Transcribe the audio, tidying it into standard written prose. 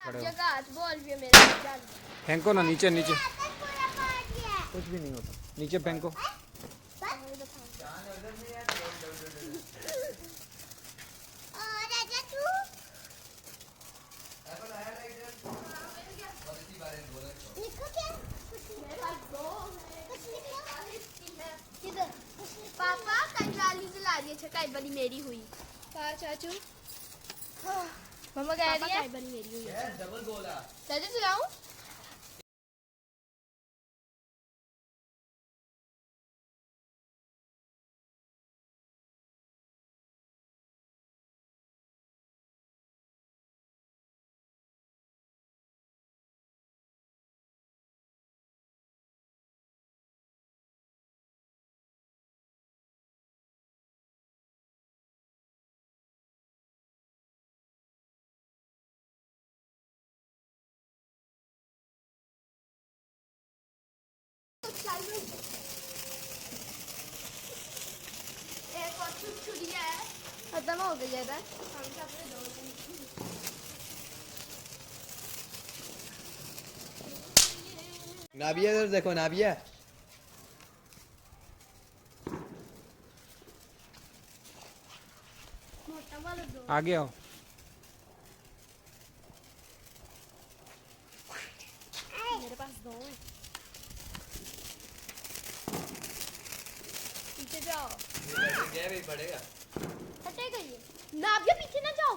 खड़े हो। जगह बॉल भी है मेरे पास। फेंको ना नीचे नीचे, कुछ भी नहीं होता, नीचे फेंको। पापा कंट्राली से ला दिए छकाई बनी मेरी हुई। कहा चाचू? मम्मा कह रही है बनी मेरी हुई है। डबल बोला। चाचू चलाऊं? एक और छुरी है, खत्म हो गई है इधर। हम सब ने दो नाबिया इधर देखो नाबिया। मोटा वाला दो। आगे आओ। मेरे पास दो है। पीछे जाओ। ये बढ़ेगा। हटेगा ये। ना अब ये पीछे ना जाओ।